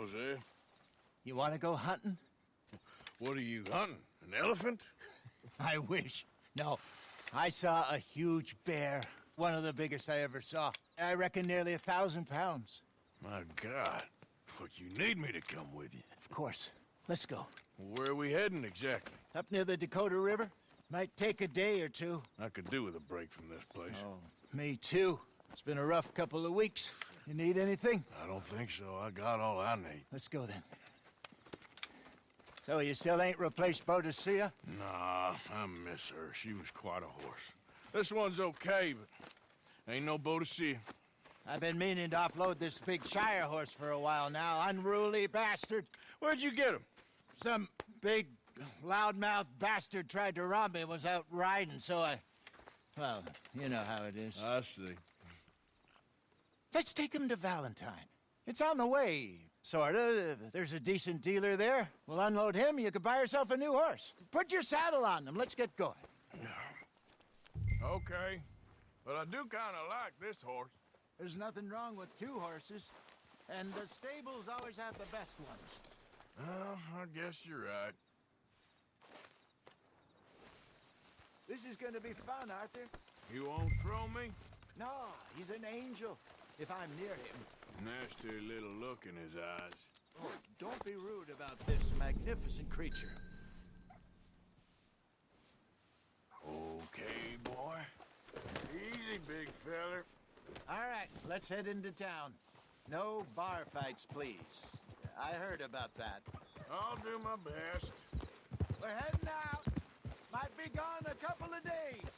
Jose. You want to go hunting? What are you hunting? An elephant? I wish. No, I saw a huge bear. One of the biggest I ever saw. I reckon nearly 1,000 pounds. My God. Look, you need me to come with you. Of course. Let's go. Where are we heading exactly? Up near the Dakota River. Might take a day or two. I could do with a break from this place. Oh, me too. It's been a rough couple of weeks. You need anything? I don't think so. I got all I need. Let's go then. So you still ain't replaced Boadicea? Nah, I miss her. She was quite a horse. This one's okay, but ain't no Boadicea. I've been meaning to offload this big Shire horse for a while now. Unruly bastard. Where'd you get him? Some big, loudmouth bastard tried to rob me and was out riding, so I... Well, you know how it is. I see. Let's take him to Valentine. It's on the way, sorta. There's a decent dealer there. We'll unload him, you could buy yourself a new horse. Put your saddle on him, let's get going. Okay. But I do kinda like this horse. There's nothing wrong with two horses. And the stables always have the best ones. Well, I guess you're right. This is gonna be fun, Arthur. You won't throw me? No, he's an angel. If I'm near him. Nasty little look in his eyes. Oh, don't be rude about this magnificent creature. Okay, boy. Easy, big feller. All right, let's head into town. No bar fights, please. I heard about that. I'll do my best. We're heading out. Might be gone a couple of days.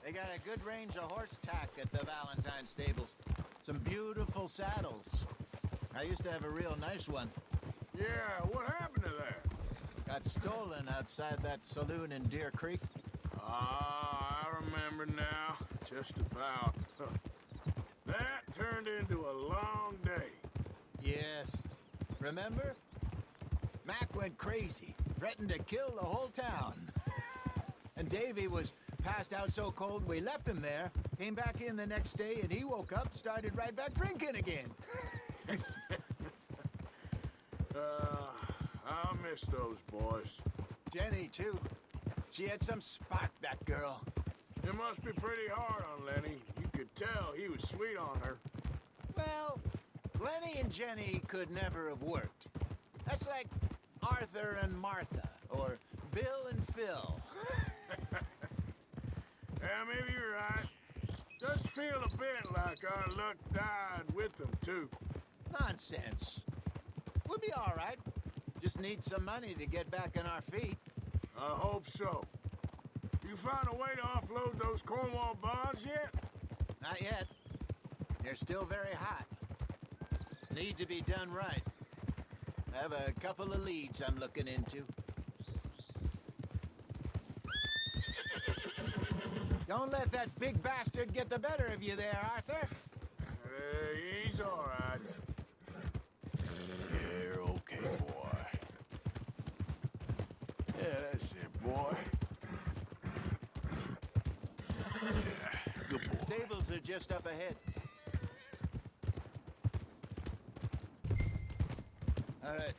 They got a good range of horse tack at the Valentine stables. Some beautiful saddles. I used to have a real nice one. Yeah, what happened to that? Got stolen outside that saloon in Deer Creek. Ah, I remember now. Just about. That turned into a long day. Yes. Remember? Mac went crazy, threatened to kill the whole town. And Davy was passed out so cold we left him there, came back in the next day, and he woke up, started right back drinking again. I'll miss those boys. Jenny, too. She had some spark, that girl. It must be pretty hard on Lenny. You could tell he was sweet on her. Well, Lenny and Jenny could never have worked. That's like Arthur and Martha, or Bill and Phil. Yeah, maybe you're right. Does feel a bit like our luck died with them, too. Nonsense. We'll be all right. Just need some money to get back on our feet. I hope so. You find a way to offload those Cornwall bonds yet? Not yet. They're still very hot. Need to be done right. I have a couple of leads I'm looking into. Don't let that big bastard get the better of you there, Arthur. He's all right. You're okay, boy. Yeah, that's it, boy. Yeah, good boy. Stables are just up ahead. All right,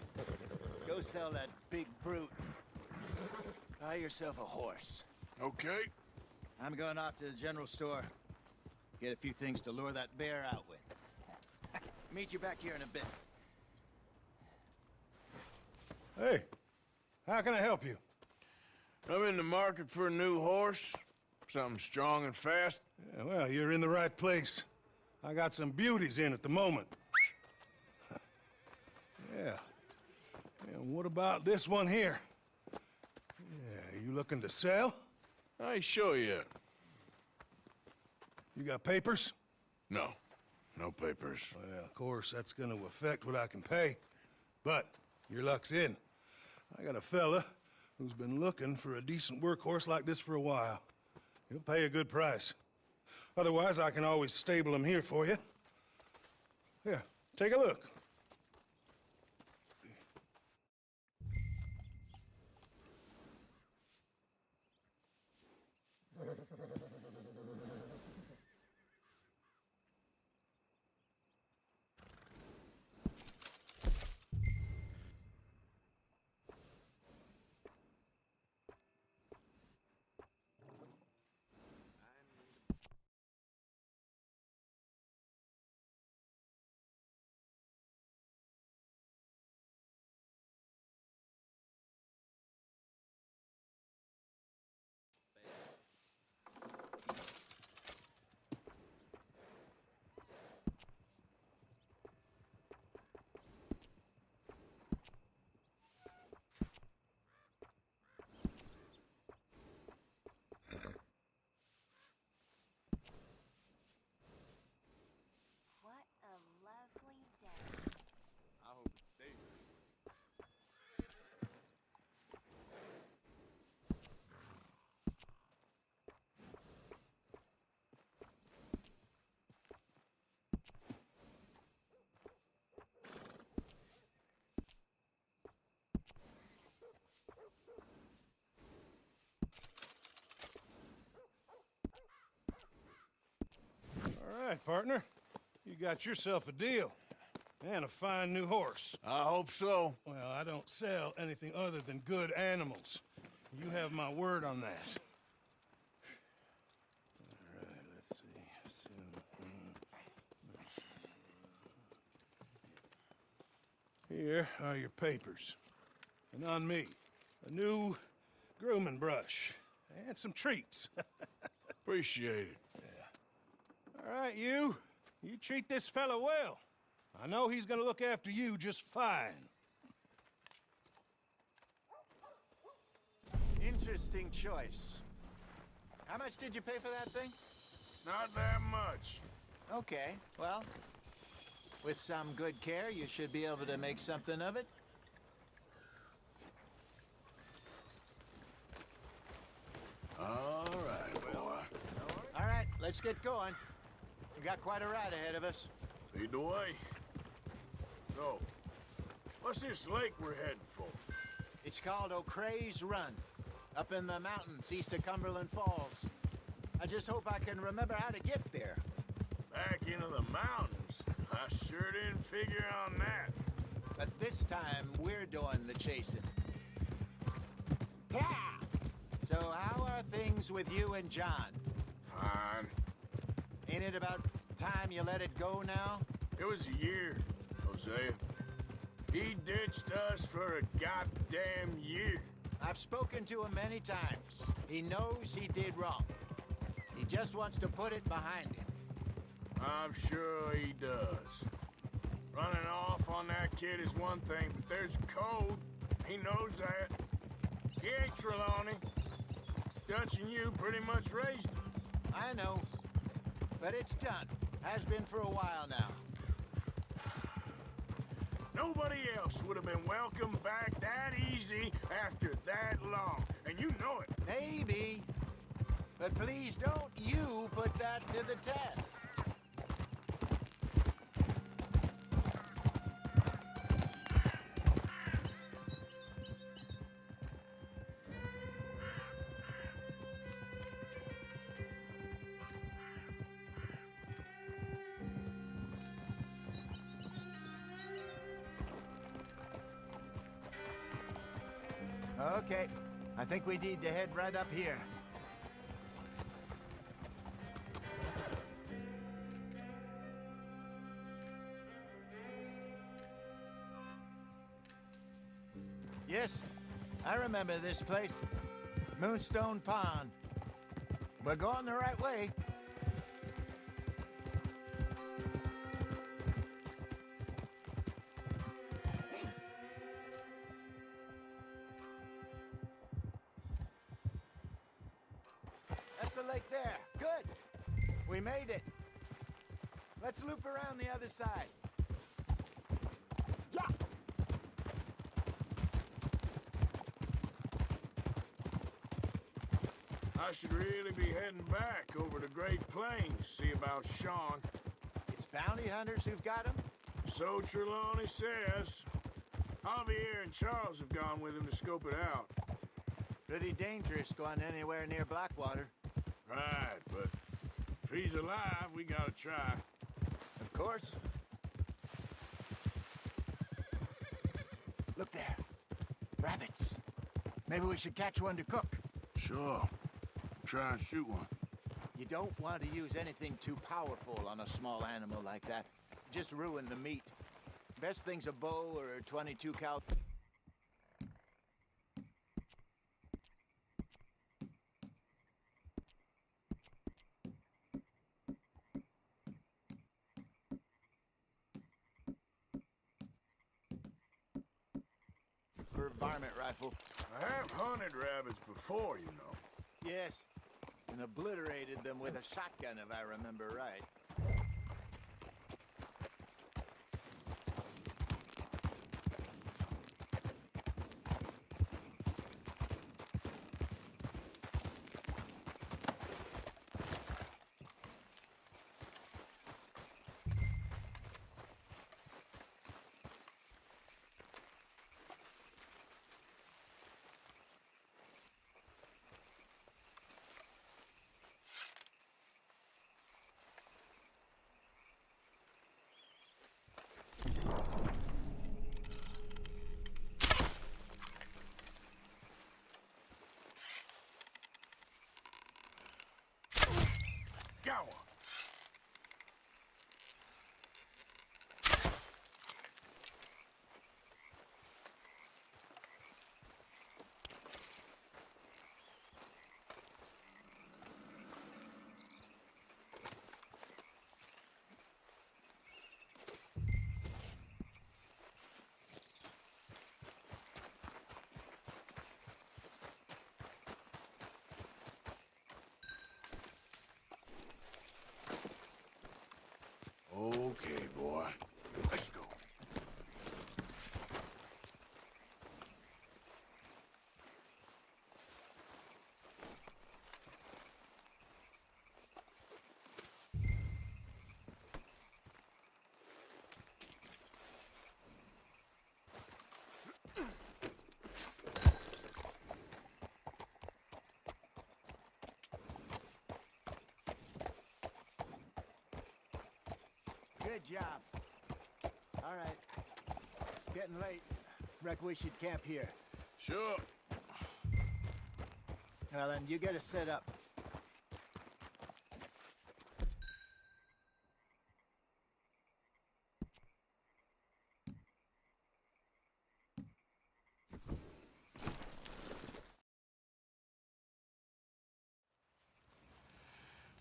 go sell that big brute. Buy yourself a horse. Okay. I'm going off to the general store. Get a few things to lure that bear out with. Meet you back here in a bit. Hey, how can I help you? I'm in the market for a new horse. Something strong and fast. Yeah, well, you're in the right place. I got some beauties in at the moment. Yeah. And what about this one here? Yeah, you looking to sell? I ain't sure yet. You got papers? No. No papers. Well, of course, that's gonna affect what I can pay. But your luck's in. I got a fella who's been looking for a decent workhorse like this for a while. He'll pay a good price. Otherwise, I can always stable him here for you. Here, take a look. All right, partner. You got yourself a deal. And a fine new horse. I hope so. Well, I don't sell anything other than good animals. You have my word on that. All right, let's see. Here are your papers. And on me, a new grooming brush. And some treats. Appreciate it. All right, you. You treat this fella well. I know he's gonna look after you just fine. Interesting choice. How much did you pay for that thing? Not that much. Okay, well, with some good care, you should be able to make something of it. All right, boy. All right, let's get going. We got quite a ride ahead of us. Lead the way. So, what's this lake we're heading for? It's called O'Creagh's Run, up in the mountains east of Cumberland Falls. I just hope I can remember how to get there. Back into the mountains? I sure didn't figure on that. But this time, we're doing the chasing. Yeah! So how are things with you and John? Fine. Ain't it about time you let it go now? It was a year, Hosea. He ditched us for a goddamn year. I've spoken to him many times. He knows he did wrong. He just wants to put it behind him. I'm sure he does. Running off on that kid is one thing, but there's code. He knows that. He ain't Trelawney. Dutch and you pretty much raised him. I know. But it's done. Has been for a while now. Nobody else would have been welcomed back that easy after that long. And you know it. Maybe. But please don't you put that to the test. Okay, I think we need to head right up here. Yes, I remember this place. Moonstone Pond. We're going the right way. That's the lake there. Good. We made it. Let's loop around the other side. Yeah. I should really be heading back over to Great Plains, see about Sean. It's bounty hunters who've got him? So Trelawney says. Javier and Charles have gone with him to scope it out. Pretty dangerous going anywhere near Blackwater. Right, but if he's alive, we gotta try. Of course. Look there. Rabbits. Maybe we should catch one to cook. Sure. Try and shoot one. You don't want to use anything too powerful on a small animal like that. Just ruin the meat. Best thing's a bow or a 22 cal. For a varmint rifle. I have hunted rabbits before, you know. Yes, and obliterated them with a shotgun, if I remember right. Okay, boy. Let's go. Good job. All right. Getting late. Reckon we should camp here. Sure. Well, then, you get us set up.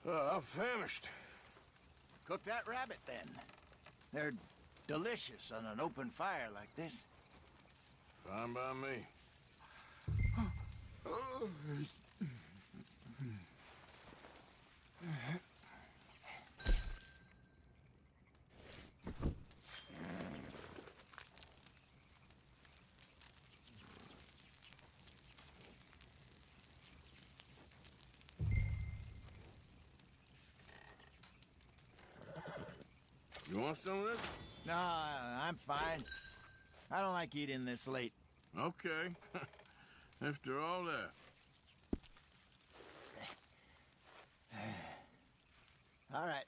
I'm famished. Cook that rabbit, then. They're delicious on an open fire like this. Fine by me. You want some of this? No, I'm fine. I don't like eating this late. Okay. After all that. All right.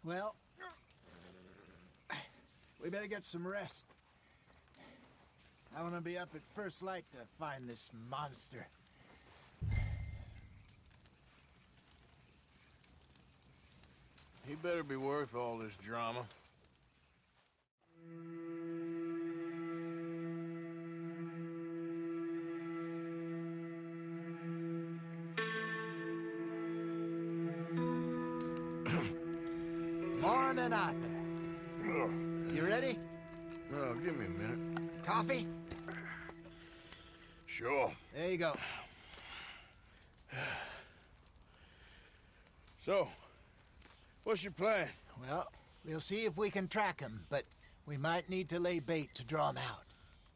Well, we better get some rest. I want to be up at first light to find this monster. He better be worth all this drama. Morning, Arthur. You ready? Oh, give me a minute. Coffee? Sure. There you go. So, what's your plan? Well, we'll see if we can track him, but we might need to lay bait to draw him out.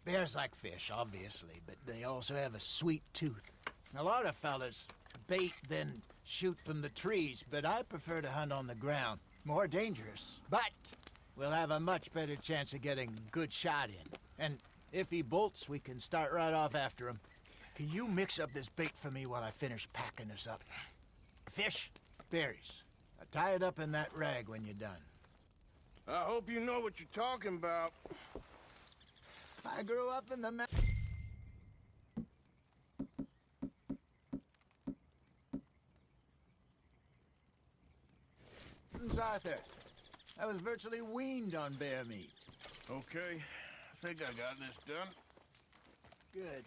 Bears like fish, obviously, but they also have a sweet tooth. A lot of fellas bait, then shoot from the trees, but I prefer to hunt on the ground. More dangerous, but we'll have a much better chance of getting a good shot in. And if he bolts, we can start right off after him. Can you mix up this bait for me while I finish packing this up? Fish, berries. Tie it up in that rag when you're done. I hope you know what you're talking about. I grew up in the Arthur. I was virtually weaned on bear meat. Okay, I think I got this done. Good.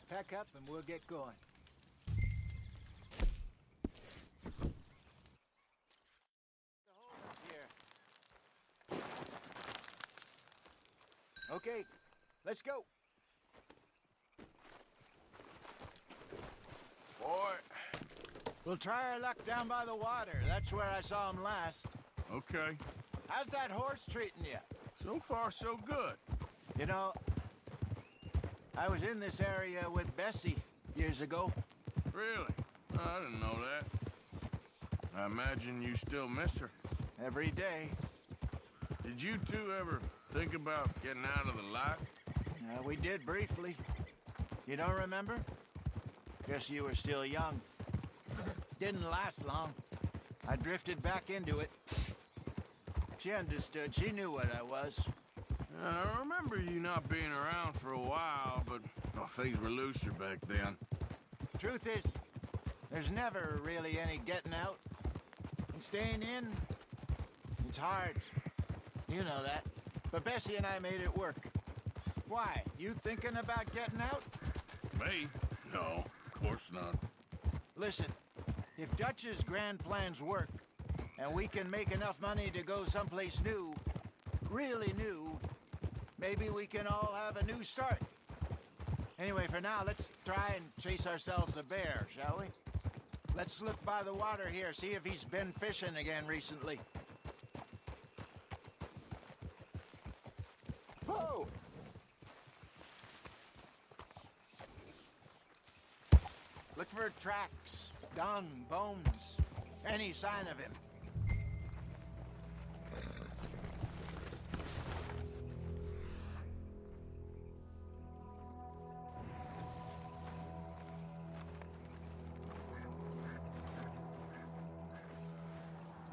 Pack up and we'll get going. Okay, let's go. Boy. We'll try our luck down by the water. That's where I saw him last. Okay. How's that horse treating you? So far, so good. You know, I was in this area with Bessie years ago. Really? I didn't know that. I imagine you still miss her. Every day. Did you two ever think about getting out of the life? We did briefly. You don't remember? Guess you were still young. Didn't last long. I drifted back into it. She understood. She knew what I was. I remember you not being around for a while, but things were looser back then. Truth is, there's never really any getting out. And staying in, it's hard. You know that. But Bessie and I made it work. Why? You thinking about getting out? Me? No, of course not. Listen, if Dutch's grand plans work, and we can make enough money to go someplace new, really new, maybe we can all have a new start. Anyway, for now, let's try and chase ourselves a bear, shall we? Let's look by the water here, see if he's been fishing again recently. Look for tracks, dung, bones, any sign of him.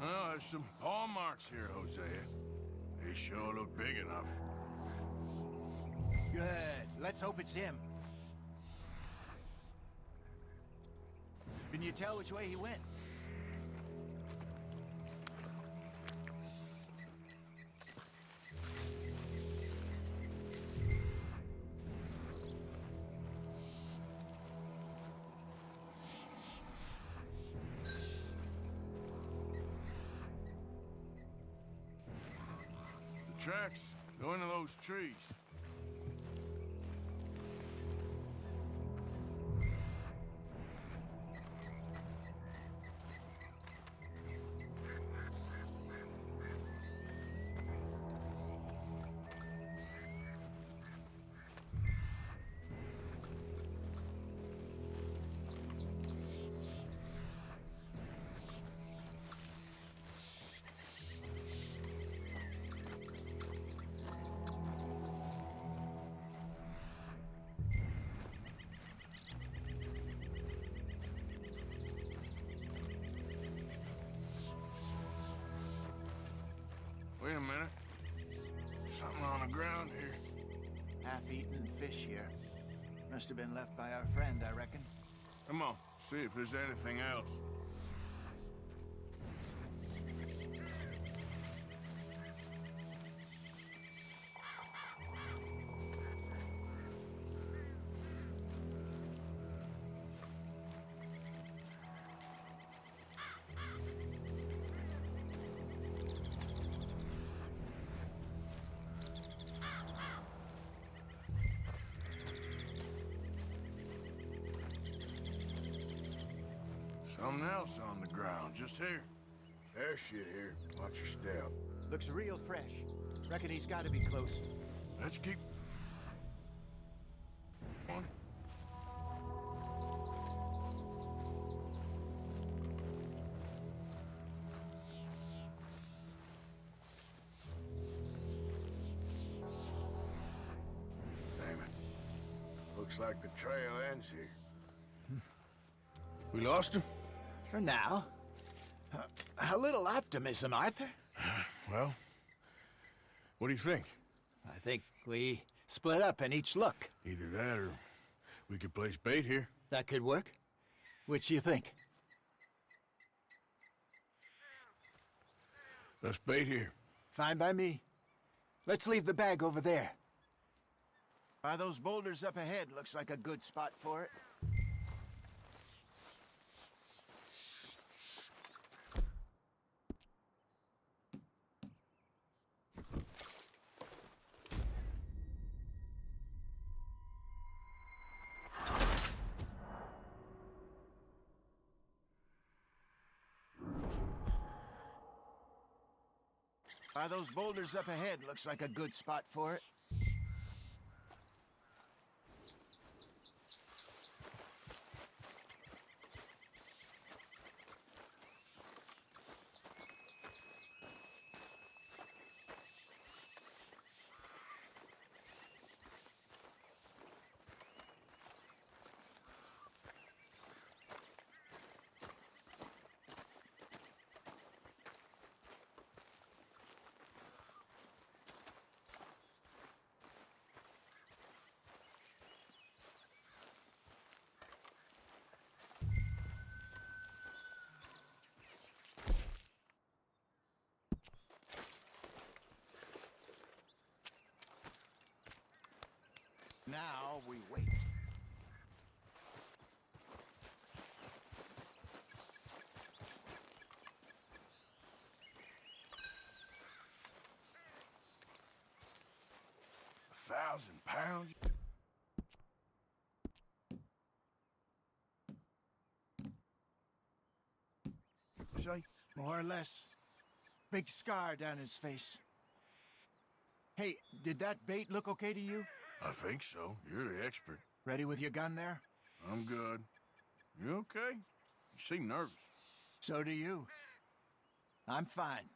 Well, there's some paw marks here, Hosea. They sure look big enough. Good. Let's hope it's him. Can you tell which way he went? The tracks go into those trees. Wait a minute. Something on the ground here. Half-eaten fish here. Must have been left by our friend, I reckon. Come on, see if there's anything else. Something else on the ground, just here. There's shit here. Watch your step. Looks real fresh. Reckon he's got to be close. Let's keep on. Damn it. Looks like the trail ends here. We lost him? For now. A little optimism, Arthur. Well, what do you think? I think we split up and each look. Either that or we could place bait here. That could work. Which you think? Let's bait here. Fine by me. Let's leave the bag over there. By those boulders up ahead, looks like a good spot for it. By those boulders up ahead, looks like a good spot for it. Now we wait. £1,000? Say? More or less. Big scar down his face. Hey, did that bait look okay to you? I think so. You're the expert. Ready with your gun there? I'm good. You okay? You seem nervous. So do you. I'm fine.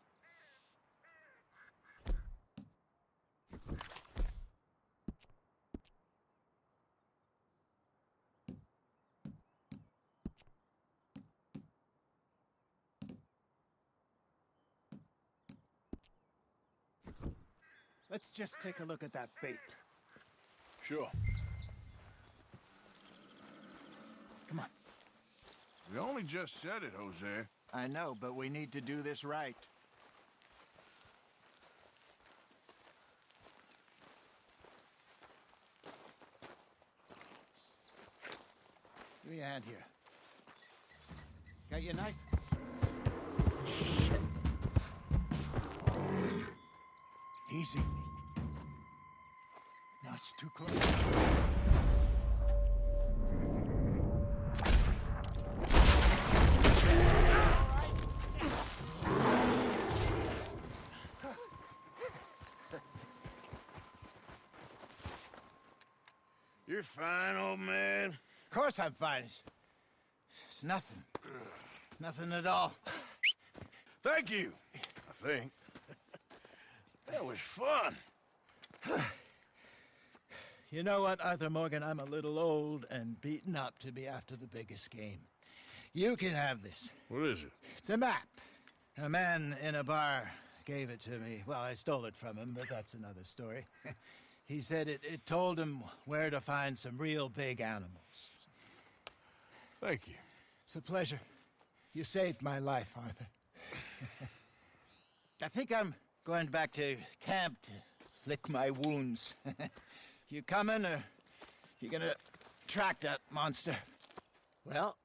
Let's just take a look at that bait. Sure. Come on. We only just said it, Jose. I know, but we need to do this right. Give me a hand here. Got your knife? Shit. Easy. No, it's too close. You're fine, old man. Of course I'm fine. It's nothing. Nothing at all. Thank you, I think. That was fun. You know what, Arthur Morgan? I'm a little old and beaten up to be after the biggest game. You can have this. What is it? It's a map. A man in a bar gave it to me. Well, I stole it from him, but that's another story. He said it told him where to find some real big animals. Thank you. It's a pleasure. You saved my life, Arthur. I think I'm going back to camp to lick my wounds. You coming, or you gonna track that monster? Well,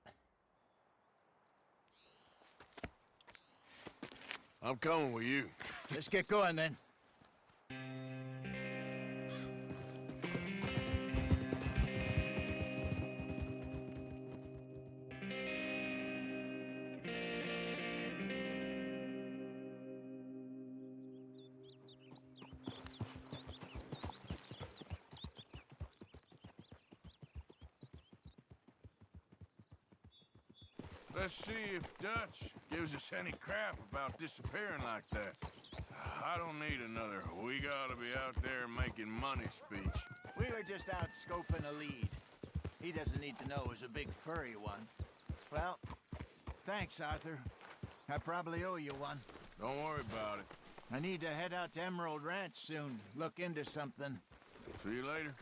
I'm coming with you. let's get going then. Let's see if Dutch gives us any crap about disappearing like that. I don't need another "we gotta be out there making money" speech. We were just out scoping a lead. He doesn't need to know it was a big furry one. Well, thanks, Arthur. I probably owe you one. Don't worry about it. I need to head out to Emerald Ranch soon. Look into something. See you later.